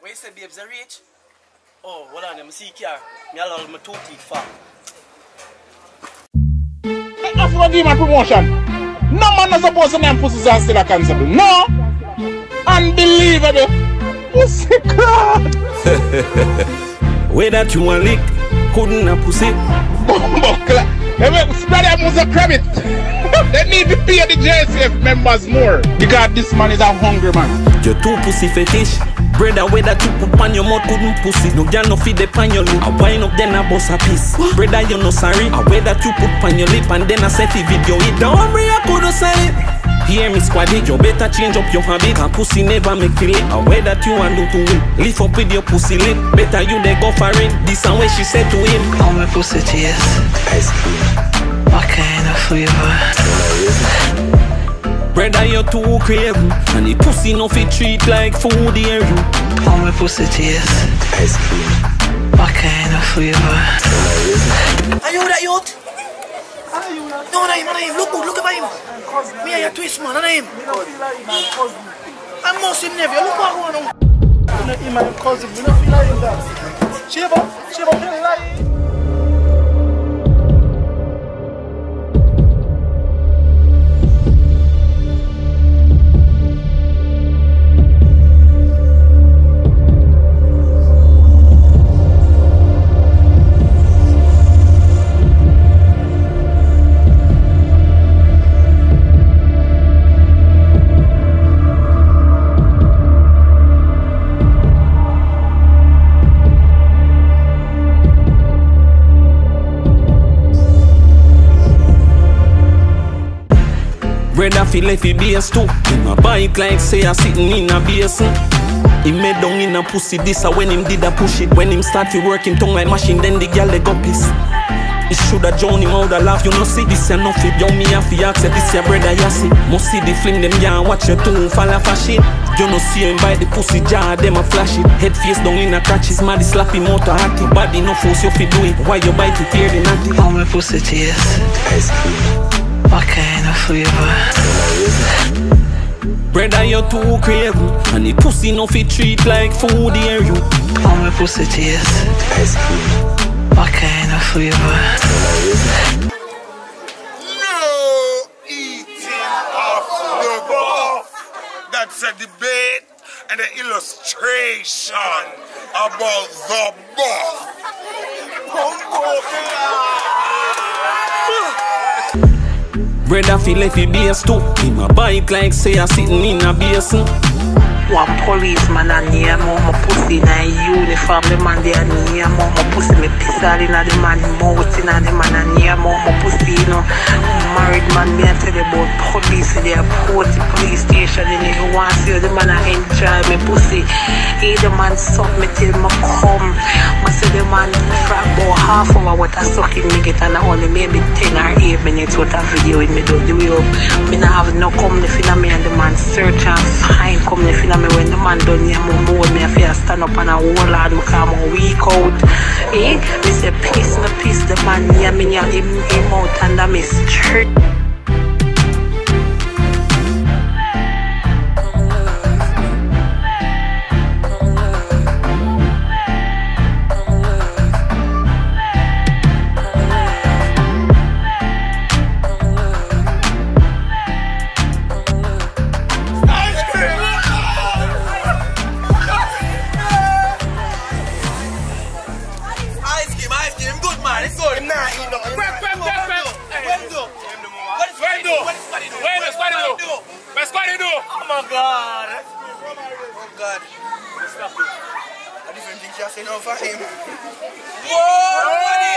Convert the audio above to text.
When you say babes are rich? Oh, hold on, let me see car. Me allow my 2 teeth fall. I forgot to give my promotion. No man is supposed to name pussies and still a constable. No! Unbelievable! Pussy God! Where that you want lick, couldn't have pussy. Spread them was a credit. They need to pay the JCF members more. Because this man is a hungry man. You're too pussy fetish. Brother, where that you put on your mouth couldn't pussy. No girl no feed the pan your lip. I wind up then I bust a piece. Brother, you no sorry. I wear that you put on your lip and then I set the video it. Don't worry, I couldn't sell it. Hear me squaddy, you better change up your habit. And pussy never make feel it. I wear that you want do to win. Lift up with your pussy lip. Better you they go for it. This and way she said to him. How my pussy taste? Ice cream. What kind of flavor? Brother, you're too crazy. And the pussy no fit treat like food here you. How my pussy taste? Ice cream. What kind of flavor? Are you that youth? No, name. Look at him. Me and your twist, man, name. I'm Muslim nephew. Look what going on. You know him and your cousin. You don't feel like him that. Shiva, feel like him. Brother feel if he base too. In a bike like say I sitting in a basin. He made down in a pussy this when him did a push it. When him start to work him tongue like machine, then the girl they go piss. He shoulda drown him out the laugh. You know see this ya nothing. Yo me have to ask this ya brother ya see. Must see the fling them ya watch your tongue fall off a shit. You know see him by the pussy jar them a flash it. Head face down in a crotches, mad slap him out a hattie. Body no force you fi do it. Why you bite it here the natty? How my pussy taste? Ice cream. What kind of flavor? Brother, you're too crazy. And the pussy no fit treat like food here you. How my pussy taste? Ice cream. What kind of flavor? No eating of the buff. That's a debate and an illustration about the buff. Brother feel if he base too. In a bike like say I sitting in a basin. One policeman a near me, my pussy in a uniform, the man they a near me. My pussy me piss all in a the man mouth, in a the man a near me. My pussy, you know, married man, me a tell you about police, they a port the police station, and if you want to see the man a enjoy me pussy. He the man suck me till me come. I see the man for about half hour what a sucking me get, and only maybe 10 or 8 minutes what a video with me do the way up. Me not have no come the finna me and the man search and find come the finna me when the man done near me more me I stand up and a whole lot because I'm a week out. Me say piss the man near me near him out under me strict. A different thing you say now for him. Whoa!